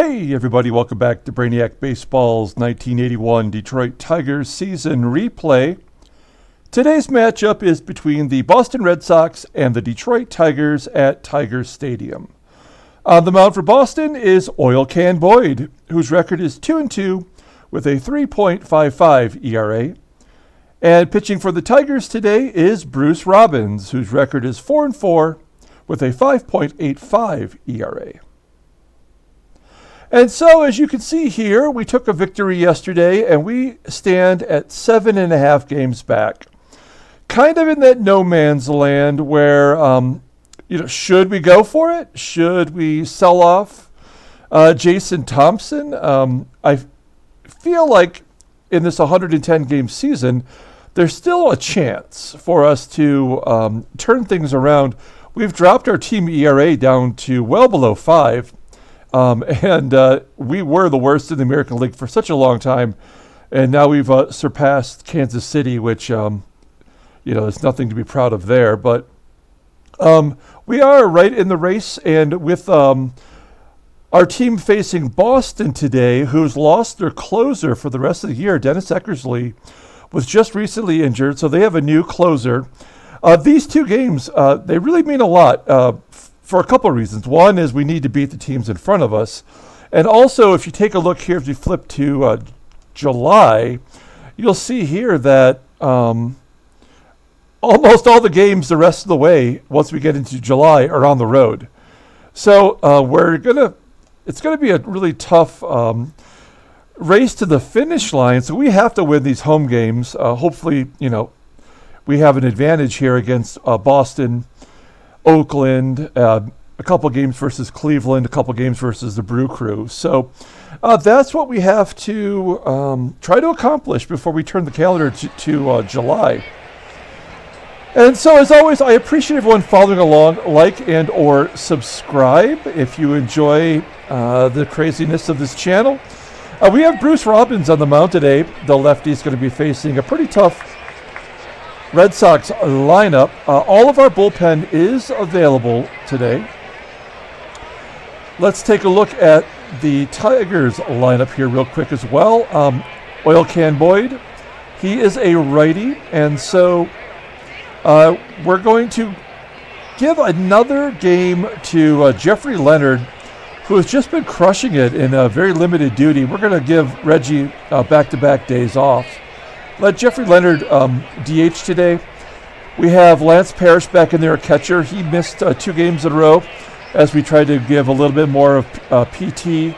Hey everybody, welcome back to Brainiac Baseball's 1981 Detroit Tigers season replay. Today's matchup is between the Boston Red Sox and the Detroit Tigers at Tiger Stadium. On the mound for Boston is Oil Can Boyd, whose record is 2-2 with a 3.55 ERA. And pitching for the Tigers today is Bruce Robbins, whose record is 4-4 with a 5.85 ERA. And so, as you can see here, we took a victory yesterday, and we stand at 7.5 games back. Kind of in that no man's land where, should we go for it? Should we sell off Jason Thompson? I feel like in this 110-game season, there's still a chance for us to turn things around. We've dropped our team ERA down to well below 5. And we were the worst in the American League for such a long time, and now we've surpassed Kansas City, which, there's nothing to be proud of there. But we are right in the race, and with our team facing Boston today, who's lost their closer for the rest of the year, Dennis Eckersley, was just recently injured, so they have a new closer. These two games, they really mean a lot. For a couple of reasons. One is we need to beat the teams in front of us. And also, if you take a look here, as we flip to July, you'll see here that almost all the games the rest of the way, once we get into July, are on the road. So it's going to be a really tough race to the finish line. So we have to win these home games. Hopefully, we have an advantage here against Boston, Oakland, a couple games versus Cleveland, a couple games versus the Brew Crew. So that's what we have to try to accomplish before we turn the calendar to July. And so, as always, I appreciate everyone following along. Like and or subscribe if you enjoy the craziness of this channel. We have Bruce Robbins on the mound today. The lefty is going to be facing a pretty tough Red Sox lineup. All of our bullpen is available today. Let's take a look at the Tigers lineup here real quick as well. Oil Can Boyd, he is a righty, and so we're going to give another game to Jeffrey Leonard, who has just been crushing it in a very limited duty. We're going to give Reggie back-to-back days off. Let Jeffrey Leonard DH today. We have Lance Parrish back in there at catcher. He missed 2 games in a row as we tried to give a little bit more of PT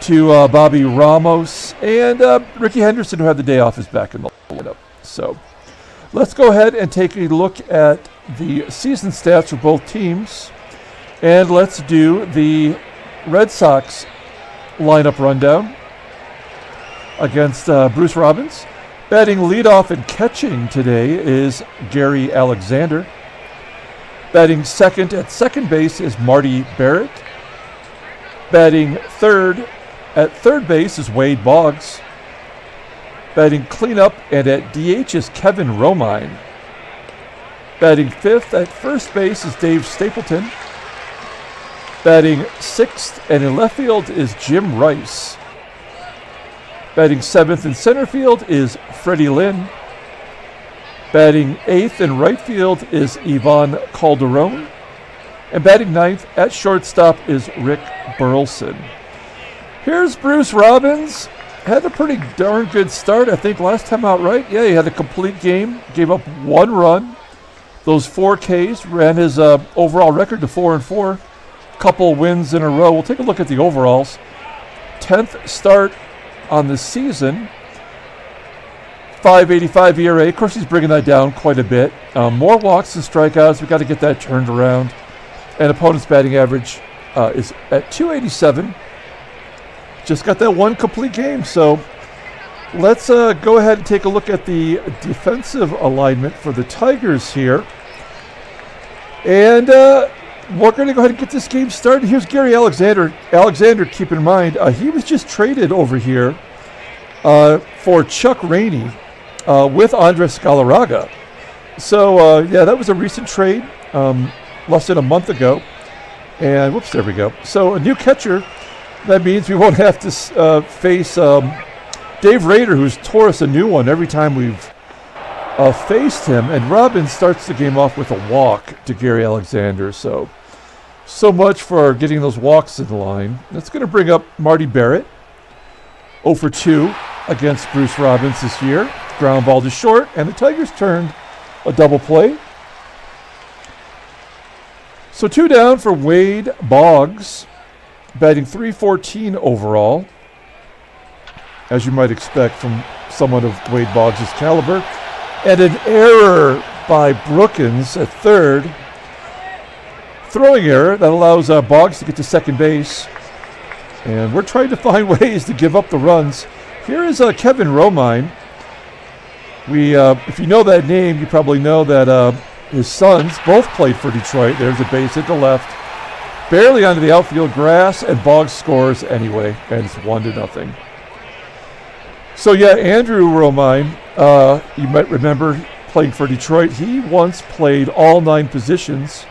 to Bobby Ramos. And Ricky Henderson, who had the day off, is back in the lineup. So let's go ahead and take a look at the season stats for both teams. And let's do the Red Sox lineup rundown against Bruce Robbins. Batting leadoff and catching today is Gary Alexander. Batting second at second base is Marty Barrett. Batting third at third base is Wade Boggs. Batting cleanup and at DH is Kevin Romine. Batting fifth at first base is Dave Stapleton. Batting sixth and in left field is Jim Rice. Batting seventh in center field is Freddie Lynn. Batting eighth in right field is Ivan Calderon. And batting ninth at shortstop is Rick Burleson. Here's Bruce Robbins. Had a pretty darn good start, I think, last time out, right? Yeah, he had a complete game, gave up 1 run. Those 4 Ks ran his overall record to 4-4. Couple wins in a row. We'll take a look at the overalls. 10th start on the season, 5.85 ERA. Of course, he's bringing that down quite a bit. More walks than strikeouts. We've got to get that turned around. And opponent's batting average is at 287. Just got that 1 complete game. So let's go ahead and take a look at the defensive alignment for the Tigers here. And we're going to go ahead and get this game started. Here's Gary Alexander. Alexander, keep in mind, he was just traded over here for Chuck Rainey with Andres Galarraga. So, that was a recent trade, less than a month ago. And, whoops, there we go. So, a new catcher, That means we won't have to face Dave Rader, who's tore us a new one every time we've faced him. And Robbins starts the game off with a walk to Gary Alexander. So much for getting those walks in the line. That's going to bring up Marty Barrett, 0 for 2 against Bruce Robbins this year. Ground ball to short, and the Tigers turned a double play. So 2 down for Wade Boggs, batting .314 overall, as you might expect from someone of Wade Boggs' caliber. And an error by Brookins at third. Throwing error that allows Boggs to get to second base. And we're trying to find ways to give up the runs. Here is Kevin Romine. If you know that name, you probably know that his sons both played for Detroit. There's a base hit to left. Barely onto the outfield grass, and Boggs scores anyway, and it's 1-0. So yeah, Andrew Romine, you might remember playing for Detroit. He once played all 9 positions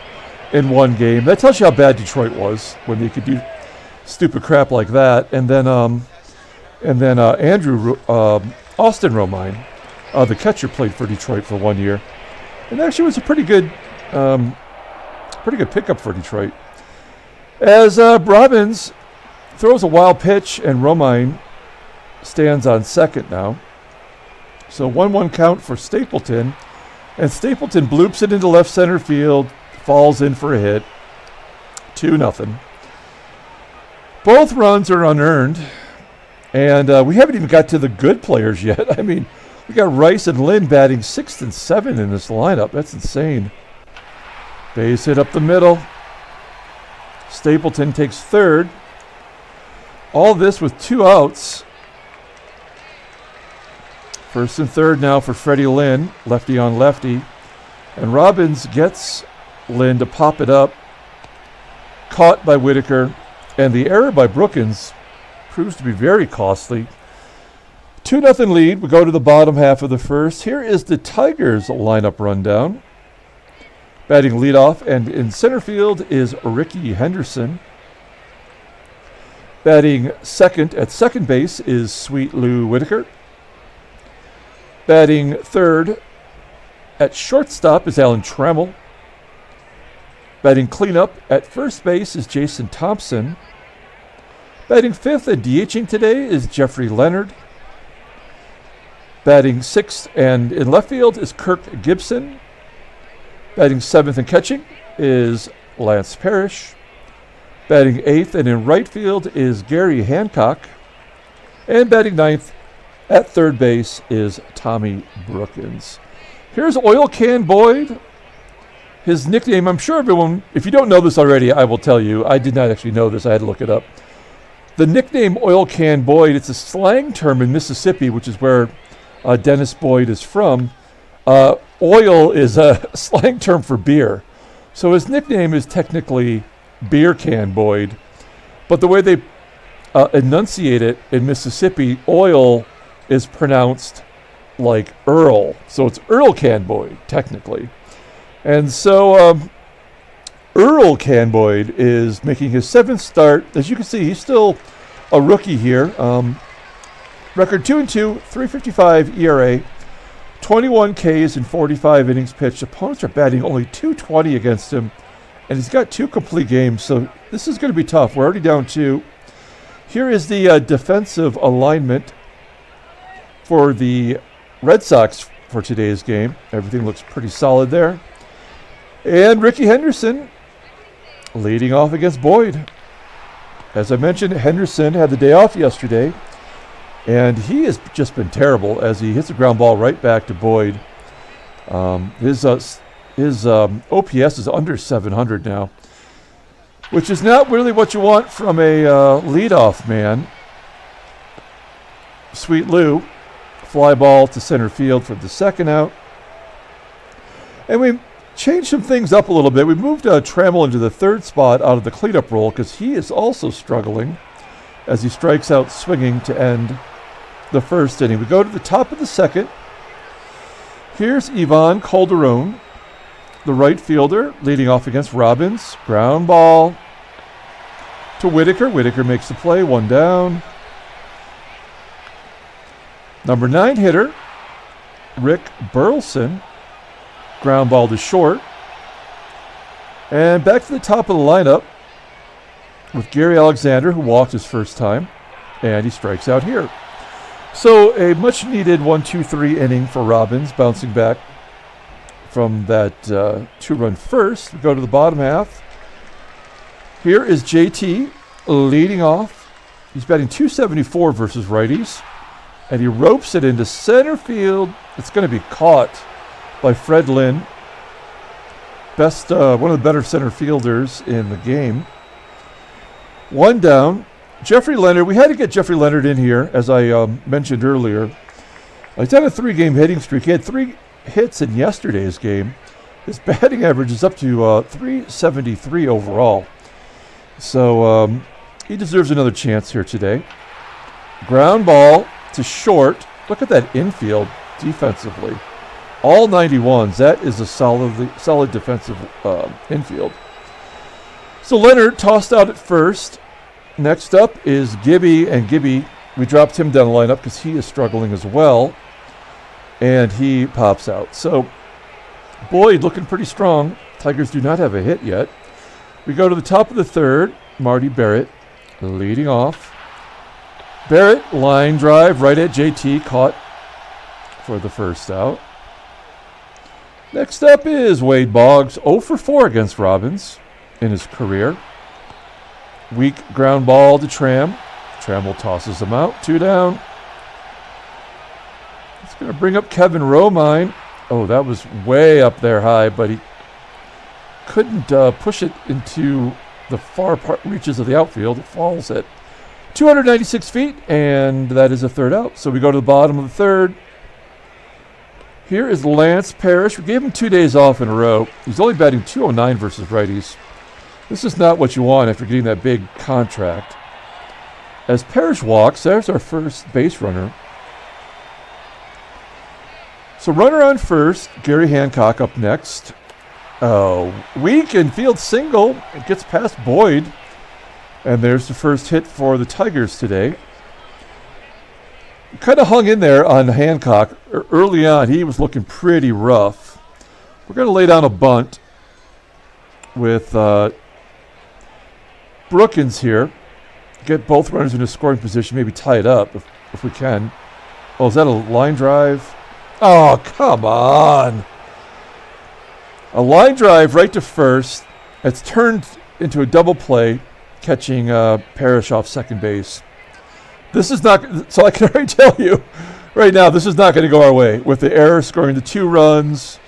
in one game. That tells you how bad Detroit was when they could do stupid crap like that. And then Andrew Austin Romine, the catcher, played for Detroit for 1 year, and actually was a pretty good pickup for Detroit. As Robbins throws a wild pitch, and Romine stands on second now. So 1-1 count for Stapleton, and Stapleton bloops it into left center field, falls in for a hit. 2-0. Both runs are unearned, and we haven't even got to the good players yet. I mean, we got Rice and Lynn batting 6th and 7th in this lineup. That's insane. Base hit up the middle. Stapleton takes third. All this with 2 outs. First and third now for Freddie Lynn, lefty on lefty. And Robbins gets Lynn to pop it up. Caught by Whitaker. And the error by Brookins proves to be very costly. 2-0 lead. We go to the bottom half of the first. Here is the Tigers lineup rundown. Batting leadoff and in center field is Ricky Henderson. Batting second at second base is Sweet Lou Whitaker. Batting third at shortstop is Alan Trammell. Batting cleanup at first base is Jason Thompson. Batting fifth and DHing today is Jeffrey Leonard. Batting sixth and in left field is Kirk Gibson. Batting seventh and catching is Lance Parrish. Batting eighth and in right field is Gary Hancock. And batting ninth at third base is Tommy Brookins. Here's Oil Can Boyd. His nickname, I'm sure everyone, if you don't know this already, I will tell you. I did not actually know this. I had to look it up. The nickname Oil Can Boyd, it's a slang term in Mississippi, which is where Dennis Boyd is from. Oil is a slang term for beer. So his nickname is technically Beer Can Boyd. But the way they enunciate it in Mississippi, oil is pronounced like Earl. So it's Earl Can Boyd, technically. And so Earl Can Boyd is making his seventh start. As you can see, he's still a rookie here. Record 2-2, 3.55 ERA, 21 Ks in 45 innings pitched. Opponents are batting only .220 against him, and he's got 2 complete games, so this is going to be tough. We're already down 2. Here is the defensive alignment for the Red Sox for today's game. Everything looks pretty solid there. And Ricky Henderson leading off against Boyd. As I mentioned, Henderson had the day off yesterday, and he has just been terrible as he hits a ground ball right back to Boyd. His OPS is under 700 now, which is not really what you want from a leadoff man. Sweet Lou, fly ball to center field for the second out. And we changed some things up a little bit. We moved Trammell into the third spot out of the cleanup role because he is also struggling as he strikes out swinging to end the first inning. We go to the top of the second. Here's Ivan Calderon, the right fielder, leading off against Robbins. Ground ball to Whitaker. Whitaker makes the play. 1 down. Number 9 hitter, Rick Burleson. Ground ball to short. And back to the top of the lineup with Gary Alexander, who walked his first time. And he strikes out here. So a much-needed 1-2-3 inning for Robbins, bouncing back from that 2-run first. We go to the bottom half. Here is JT leading off. He's batting .274 versus righties. And he ropes it into center field. It's going to be caught by Fred Lynn. One of the better center fielders in the game. 1 down. Jeffrey Leonard, we had to get Jeffrey Leonard in here, as I mentioned earlier. He's on a 3-game hitting streak. He had 3 hits in yesterday's game. His batting average is up to 373 overall. So he deserves another chance here today. Ground ball to short. Look at that infield defensively. All 91s. That is a solid defensive infield. So Leonard tossed out at first. Next up is Gibby, and Gibby, we dropped him down the lineup because he is struggling as well, and he pops out. So Boyd looking pretty strong. Tigers do not have a hit yet. We go to the top of the third. Marty Barrett leading off. Barrett, line drive right at JT, caught for the first out. Next up is Wade Boggs, 0 for 4 against Robbins in his career. Weak ground ball to Tram. Trammell tosses him out. 2 down. It's going to bring up Kevin Romine. Oh, that was way up there high, but he couldn't push it into the far reaches of the outfield. It falls at 296 feet, and that is a third out. So we go to the bottom of the third. Here is Lance Parrish. We gave him 2 days off in a row. He's only batting .209 versus righties. This is not what you want after getting that big contract. As Parrish walks, there's our first base runner. So runner on first, Gary Hancock up next. Oh, weak infield single. It gets past Boyd. And there's the first hit for the Tigers today. Kind of hung in there on Hancock. Early on, he was looking pretty rough. We're going to lay down a bunt with Brookins here. Get both runners in a scoring position, maybe tie it up if we can. Oh, is that a line drive? Oh, come on. A line drive right to first. It's turned into a double play, catching Parrish off second base. This is not, so I can already tell you right now, this is not going to go our way. With the error scoring the 2 runs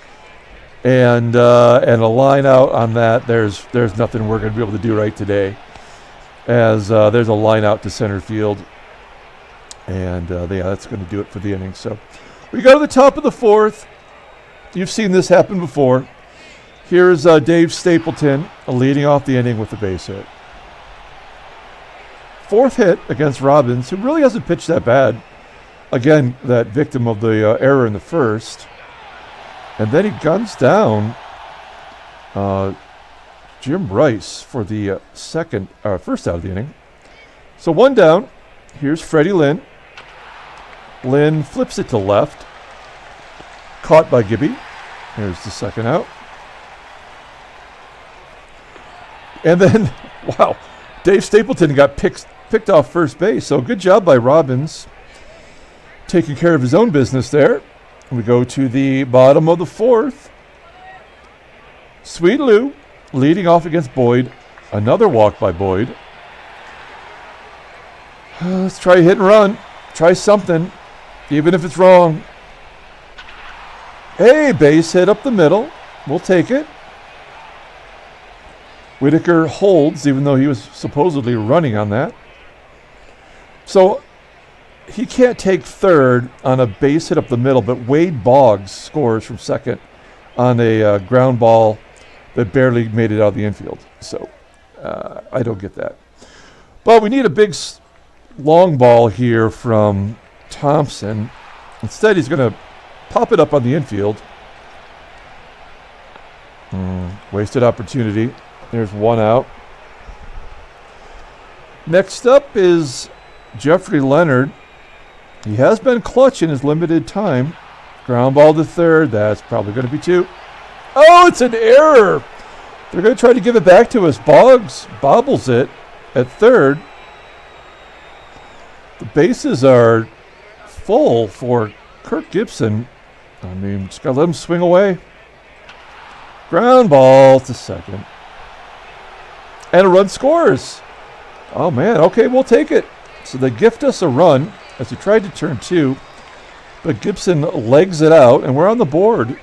and a line out on that, there's nothing we're going to be able to do right today. As there's a line out to center field. And that's going to do it for the inning. So we go to the top of the fourth. You've seen this happen before. Here's Dave Stapleton leading off the inning with a base hit. 4th hit against Robbins, who really hasn't pitched that bad. Again, that victim of the error in the first. And then he guns down Jim Rice for the first out of the inning. So 1 down. Here's Freddie Lynn. Lynn flips it to left. Caught by Gibby. Here's the second out. And then, wow, Dave Stapleton got picked off first base. So good job by Robbins taking care of his own business there. We go to the bottom of the 4th. Sweet Lou leading off against Boyd. Another walk by Boyd. Let's try hit and run. Try something, even if it's wrong. Hey, base hit up the middle. We'll take it. Whitaker holds, even though he was supposedly running on that. So he can't take third on a base hit up the middle, but Wade Boggs scores from second on a ground ball that barely made it out of the infield. So I don't get that. But we need a big long ball here from Thompson. Instead, he's going to pop it up on the infield. Wasted opportunity. There's 1 out. Next up is Jeffrey Leonard. He has been clutch in his limited time. Ground ball to third. That's probably going to be 2. Oh, it's an error. They're going to try to give it back to us. Boggs bobbles it at third. The bases are full for Kirk Gibson. I mean, just got to let him swing away. Ground ball to second. And a run scores. Oh, man. Okay, we'll take it. So they gift us a run as he tried to turn 2. But Gibson legs it out, and we're on the board.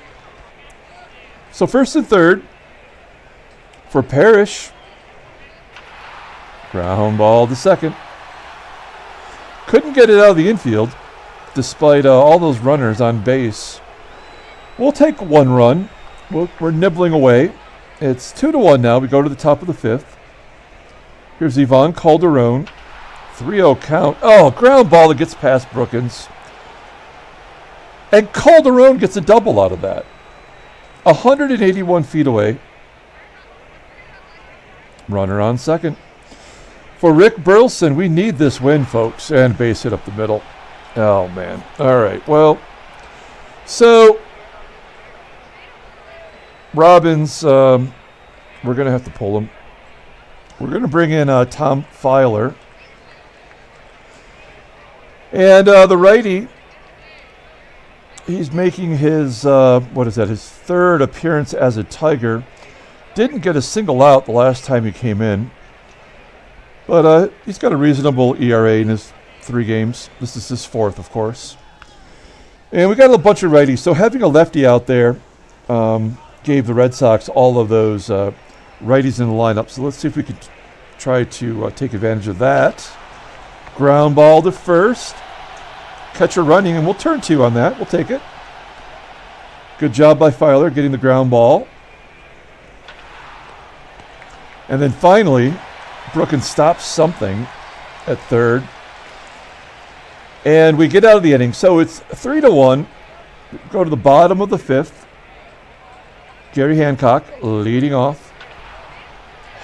So first and third for Parrish. Ground ball to second. Couldn't get it out of the infield despite all those runners on base. We'll take 1 run. We're nibbling away. It's 2-1 now. We go to the top of the 5th. Here's Ivan Calderon. 3-0 count. Oh, ground ball that gets past Brookins. And Calderon gets a double out of that. 181 feet away. Runner on second. For Rick Burleson, we need this win, folks. And base hit up the middle. Oh, man. All right. Well, so Robbins, we're going to have to pull him. We're going to bring in Tom Filer. And the righty, he's making his, his third appearance as a Tiger. Didn't get a single out the last time he came in. But he's got a reasonable ERA in his 3 games. This is his 4th, of course. And we got a bunch of righties. So having a lefty out there gave the Red Sox all of those righties in the lineup. So let's see if we can try to take advantage of that. Ground ball to first. Catcher running, and we'll turn 2 on that. We'll take it. Good job by Filer getting the ground ball. And then finally, Brookins stops something at third. And we get out of the inning. So it's 3-1. Go to the bottom of the 5th. Gary Hancock leading off.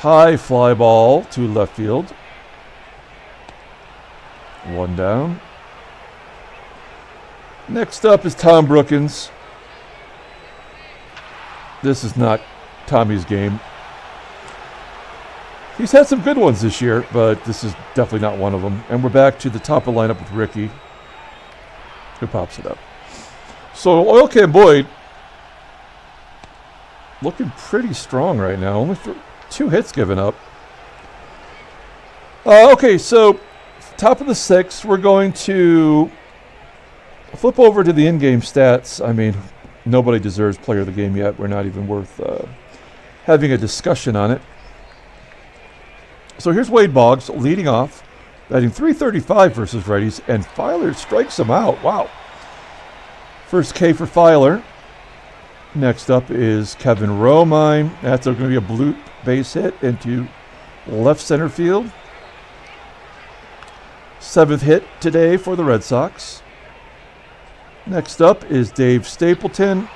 High fly ball to left field. 1 down. Next up is Tom Brookins. This is not Tommy's game. He's had some good ones this year, but this is definitely not one of them. And we're back to the top of the lineup with Ricky, who pops it up. So Oil Can Boyd looking pretty strong right now. Only 2 hits given up. Okay, so top of the 6th, we're going to flip over to the in-game stats. I mean, nobody deserves player of the game yet. We're not even worth having a discussion on it. So here's Wade Boggs leading off, batting .335 versus righties, and Filer strikes him out. Wow. First K for Filer. Next up is Kevin Romine. That's going to be a bloop base hit into left center field. 7th hit today for the Red Sox. Next up is Dave Stapleton.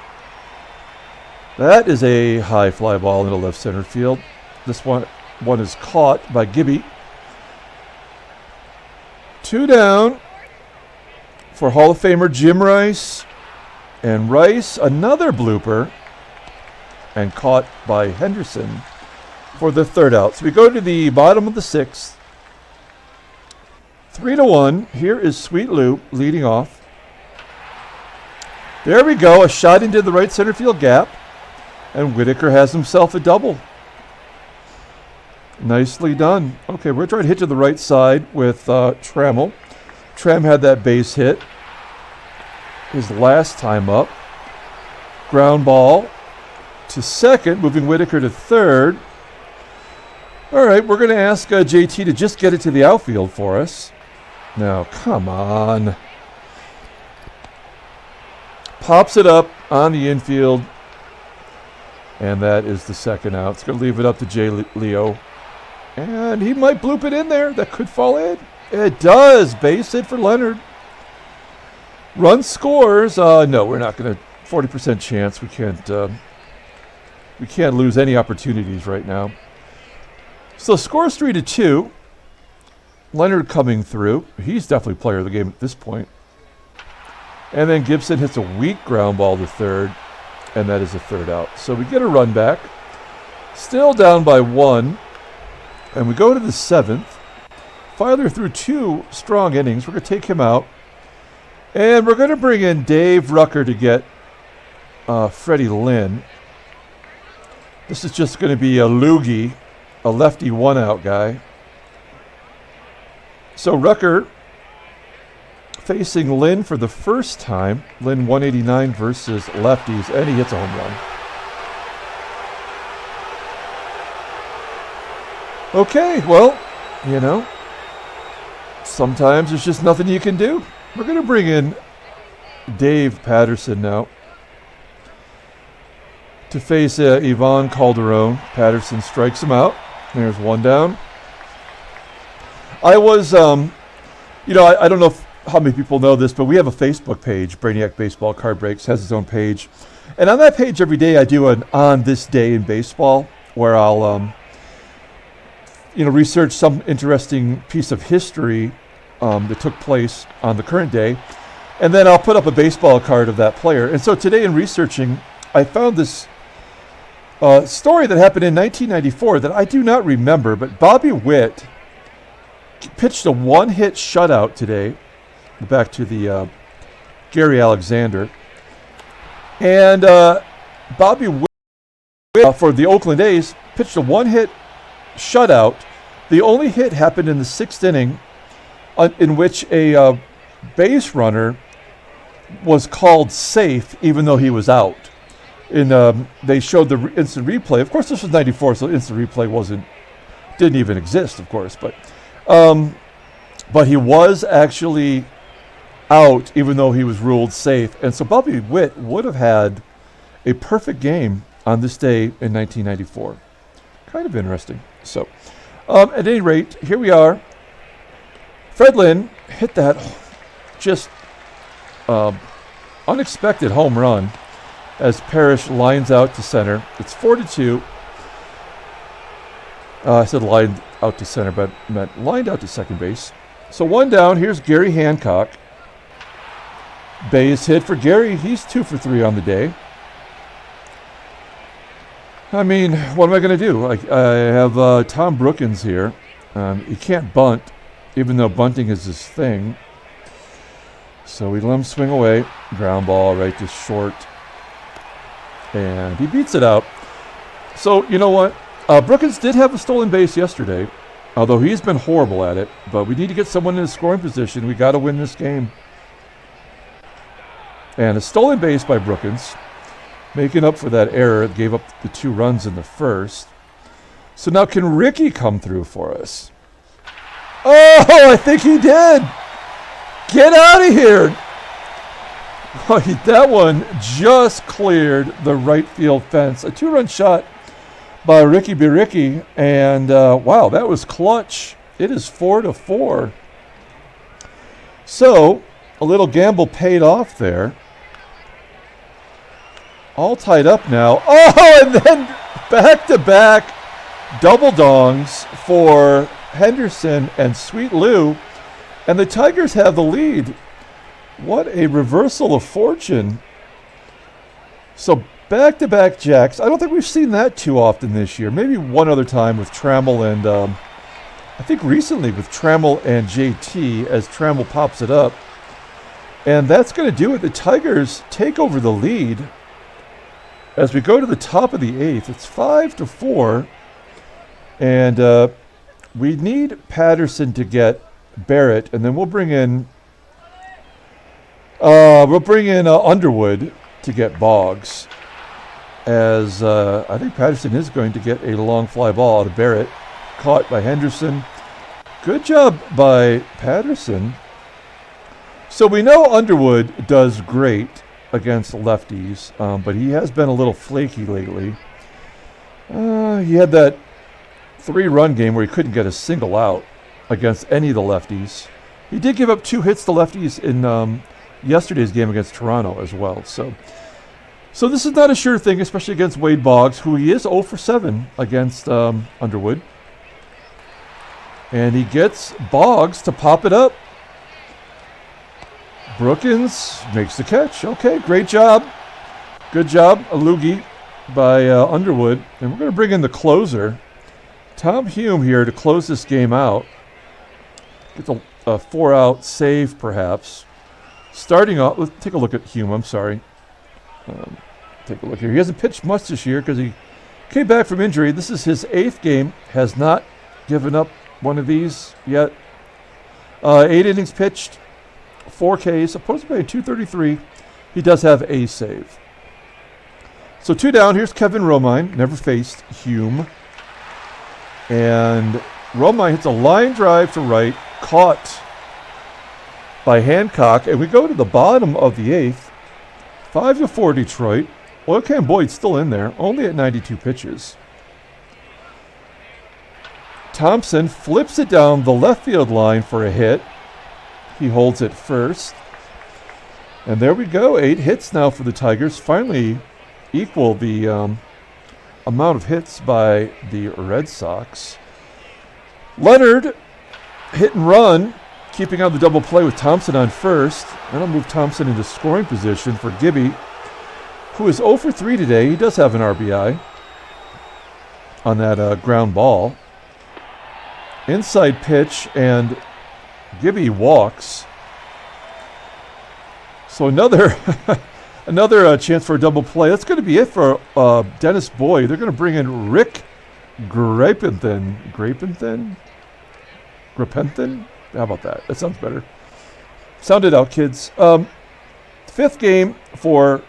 That is a high fly ball into left center field. This one is caught by Gibby. 2 down for Hall of Famer Jim Rice. And Rice, another blooper, and caught by Henderson for the 3rd out. So we go to the bottom of the 6th. 3-1. Here is Sweet Lou leading off. There we go. A shot into the right center field gap. And Whitaker has himself a double. Nicely done. Okay, we're trying to hit to the right side with Trammell. Tram had that base hit his last time up. Ground ball to second, moving Whitaker to third. All right, we're going to ask JT to just get it to the outfield for us. Now, come on. Pops it up on the infield. And that is the 2nd out. It's going to leave it up to Jay Leo. And he might bloop it in there. That could fall in. It does. Base hit for Leonard. Run scores. No, we're not going to. 40% chance. We can't lose any opportunities right now. So scores 3-2. Leonard coming through. He's definitely player of the game at this point. And then Gibson hits a weak ground ball to third, and that is a third out. So we get a run back. Still down by 1. And we go to the 7th. Filer threw 2 strong innings. We're going to take him out. And we're going to bring in Dave Rucker to get Freddie Lynn. This is just going to be a loogie, a lefty one-out guy. So Rucker facing Lynn for the first time. Lynn 189 versus lefties, and he hits a home run. Okay, well, you know, sometimes there's just nothing you can do. We're going to bring in Dave Patterson now to face Ivan Calderon. Patterson strikes him out. There's one down. I was, I don't know how many people know this, but we have a Facebook page, Brainiac Baseball Card Breaks, has its own page. And on that page every day I do an On This Day in Baseball, where I'll, research some interesting piece of history that took place on the current day. And then I'll put up a baseball card of that player. And so today in researching, I found this story that happened in 1994 that I do not remember, but Bobby Witt pitched a one-hit shutout today. Back to the Gary Alexander. And Bobby Witt, for the Oakland A's, pitched a one-hit shutout. The only hit happened in the 6th inning, in which a base runner was called safe even though he was out. And they showed the instant replay. Of course, this was 94, so instant replay didn't even exist, of course. But he was actually out even though he was ruled safe. And so Bobby Witt would have had a perfect game on this day in 1994. Kind of interesting. So, at any rate, here we are. Fred Lynn hit that just unexpected home run as Parrish lines out to center. It's 4-2. I said lined out to center, but meant lined out to second base. So one down. Here's Gary Hancock. Base hit for Gary. He's 2 for 3 on the day. I mean, what am I going to do? I have Tom Brookins here. He can't bunt, even though bunting is his thing. So we let him swing away. Ground ball right to short. And he beats it out. So, you know what? Brookins did have a stolen base yesterday, although he's been horrible at it. But we need to get someone in a scoring position. We got to win this game. And a stolen base by Brookins, making up for that error that gave up the 2 runs in the first. So now can Ricky come through for us? Oh, I think he did. Get out of here. Oh, that one just cleared the right field fence. A 2-run shot by Ricky Biricky. And wow, that was clutch. It is 4-4. So a little gamble paid off there. All tied up now. Oh, and then back-to-back double dongs for Henderson and Sweet Lou. And the Tigers have the lead. What a reversal of fortune. So back-to-back jacks. I don't think we've seen that too often this year. Maybe one other time with Trammell and, I think recently with Trammell and JT as Trammell pops it up. And that's going to do it. The Tigers take over the lead. As we go to the top of the 8th, it's 5-4, and we need Patterson to get Barrett, and then we'll bring in Underwood to get Boggs. As I think Patterson is going to get a long fly ball out of Barrett, caught by Henderson. Good job by Patterson. So we know Underwood does great against lefties, but he has been a little flaky lately. He had that 3-run game where he couldn't get a single out against any of the lefties. He did give up 2 hits to lefties in yesterday's game against Toronto as well. So this is not a sure thing, especially against Wade Boggs, who he is 0 for 7 against Underwood. And he gets Boggs to pop it up. Brookins makes the catch. Okay, great job. Good job, Alugi, by Underwood. And we're going to bring in the closer, Tom Hume, here to close this game out. Get the 4-out save, perhaps. Starting off, let's take a look at Hume. I'm sorry. Take a look here. He hasn't pitched much this year because he came back from injury. This is his 8th game. Has not given up one of these yet. 8 innings pitched, 4 Ks, opposed to 233. He does have a save. So 2 down. Here's Kevin Romine. Never faced Hume. And Romine hits a line drive to right, caught by Hancock. And we go to the bottom of the 8th. 5-4 Detroit. Oil Can Boyd's still in there, only at 92 pitches. Thompson flips it down the left field line for a hit. He holds it first. And there we go. 8 hits now for the Tigers. Finally equal the amount of hits by the Red Sox. Leonard, hit and run, keeping on the double play with Thompson on first. That'll move Thompson into scoring position for Gibby, who is 0 for 3 today. He does have an RBI on that ground ball. Inside pitch, and Gibby walks. So another another chance for a double play. That's going to be it for Dennis Boyd. They're going to bring in Rick Grapenthin? How about that? That sounds better. Sound it out, kids. 5th game for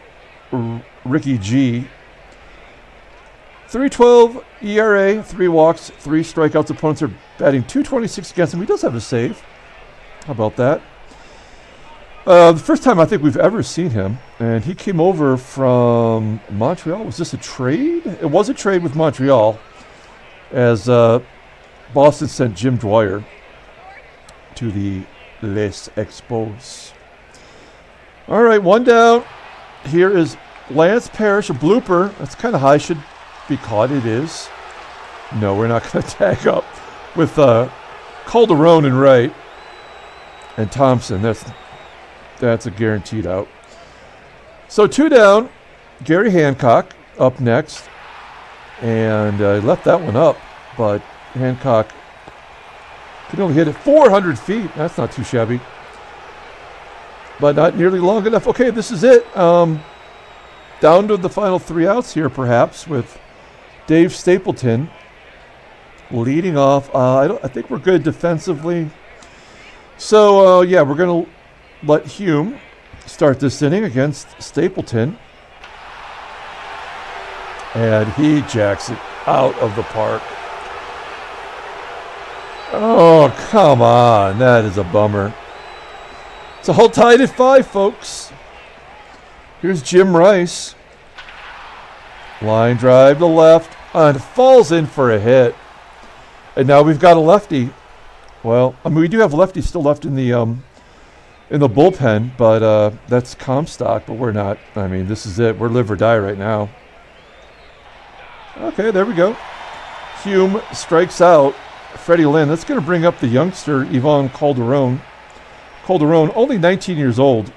Ricky G. 3.12 ERA, 3 walks, 3 strikeouts. Opponents are batting .226 against him. He does have a save. How about that? The first time I think we've ever seen him, and he came over from Montreal. Was this a trade? It was a trade with Montreal, as Boston sent Jim Dwyer to the Les Expos. All right, 1 down. Here is Lance Parrish, a blooper. That's kind of high, should be caught. It is. No, we're not going to tag up with Calderon in right and Thompson. That's a guaranteed out. So 2 down. Gary Hancock up next. And left that one up, but Hancock could only hit it 400 feet. That's not too shabby, but not nearly long enough. Okay, this is it. Down to the final 3 outs here, perhaps, with Dave Stapleton leading off. I think we're good defensively. So, yeah, we're going to let Hume start this inning against Stapleton. And he jacks it out of the park. Oh, come on. That is a bummer. It's all tied at 5, folks. Here's Jim Rice. Line drive to left. And falls in for a hit. And now we've got a lefty. Well, I mean, we do have lefties still left in the bullpen, but that's Comstock, but we're not. I mean, this is it. We're live or die right now. Okay, there we go. Hume strikes out Freddie Lynn. That's going to bring up the youngster, Ivan Calderon. Calderon, only 19 years old.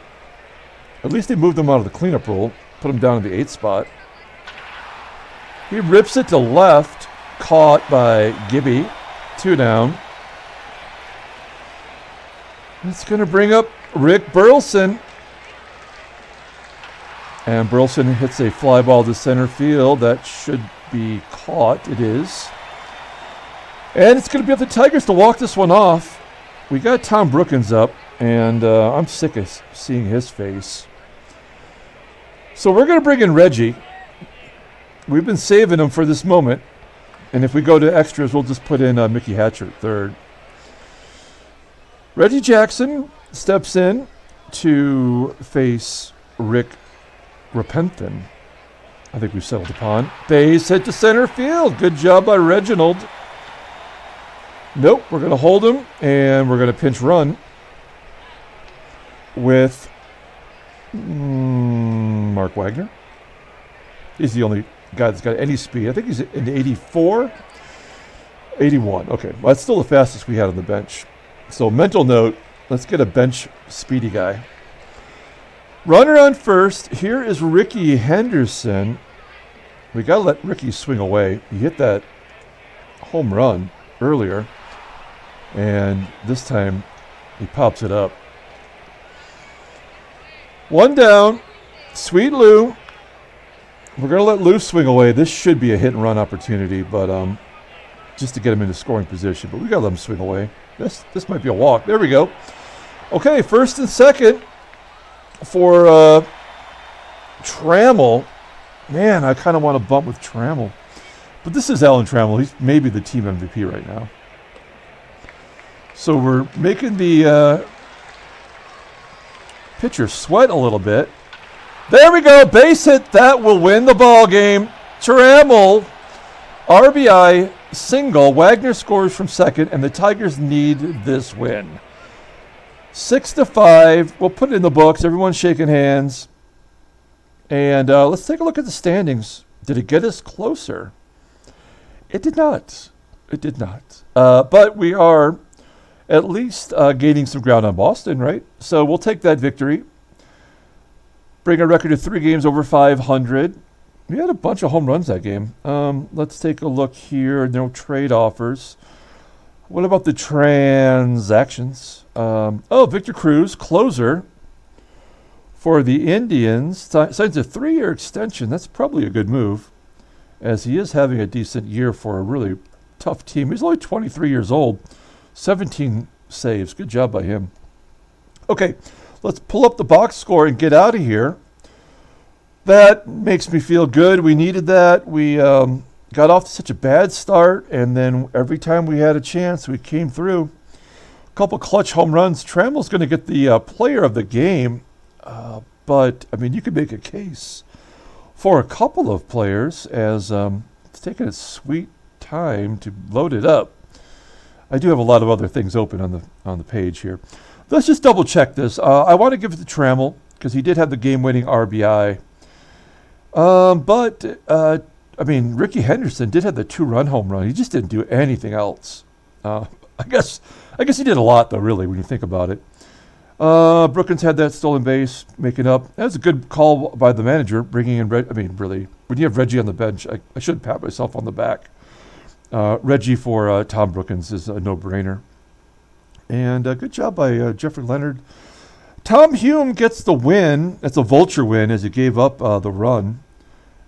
At least they moved him out of the cleanup role, put him down in the 8th spot. He rips it to left, caught by Gibby. 2 down. It's going to bring up Rick Burleson. And Burleson hits a fly ball to center field. That should be caught. It is. And it's going to be up to the Tigers to walk this one off. We got Tom Brookins up, and I'm sick of seeing his face. So we're going to bring in Reggie. We've been saving him for this moment. And if we go to extras, we'll just put in Mickey Hatcher at third. Reggie Jackson steps in to face Rick Grapenthin. I think we've settled upon. Base hit to center field. Good job by Reginald. Nope, we're going to hold him, and we're going to pinch run with Mark Wagner. He's the only guy that's got any speed. I think he's in 84. 81. Okay, well, that's still the fastest we had on the bench. So mental note, let's get a bench speedy guy. Runner on first. Here is Ricky Henderson. We got to let Ricky swing away. He hit that home run earlier, and this time he pops it up. One down. Sweet Lou. We're going to let Lou swing away. This should be a hit and run opportunity, but just to get him into scoring position. But we got to let him swing away. This might be a walk. There we go. Okay, first and second for Trammell. Man, I kind of want to bump with Trammell. But this is Alan Trammell. He's maybe the team MVP right now. So we're making the pitcher sweat a little bit. There we go. Base hit. That will win the ball game. Trammell, RBI single. Wagner scores from second, and the Tigers need this win. 6-5. We'll put it in the books. Everyone's shaking hands. And let's take a look at the standings. Did it get us closer? It did not. It did not. But we are at least gaining some ground on Boston, right? So we'll take that victory. Bring our record to 3 games over 500. We had a bunch of home runs that game. Let's take a look here. No trade offers. What about the transactions? Victor Cruz, closer for the Indians. Signs a 3-year extension. That's probably a good move, as he is having a decent year for a really tough team. He's only 23 years old. 17 saves. Good job by him. Okay, let's pull up the box score and get out of here. That makes me feel good. We needed that. We got off to such a bad start, and then every time we had a chance, we came through. A couple clutch home runs. Trammell's going to get the player of the game, but, I mean, you could make a case for a couple of players, as it's taken a sweet time to load it up. I do have a lot of other things open on the page here. Let's just double check this. I want to give it to Trammell because he did have the game-winning RBI. Ricky Henderson did have the 2-run home run. He just didn't do anything else. I guess he did a lot, though, really, when you think about it. Brookins had that stolen base, making up. That was a good call by the manager, bringing in really, when you have Reggie on the bench, I should pat myself on the back. Reggie for Tom Brookins is a no-brainer. And good job by Jeffrey Leonard. Tom Hume gets the win. That's a vulture win, as he gave up the run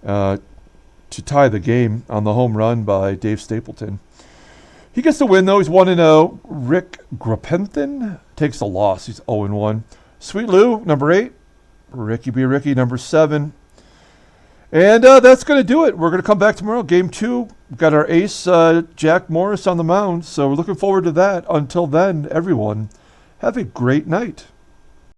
to tie the game on the home run by Dave Stapleton. He gets the win, though. He's 1-0. Rick Grapenthin takes the loss. He's 0-1. Sweet Lou, number 8. Ricky B. Ricky, number 7. And that's going to do it. We're going to come back tomorrow. Game 2. We've got our ace, Jack Morris, on the mound. So we're looking forward to that. Until then, everyone, have a great night.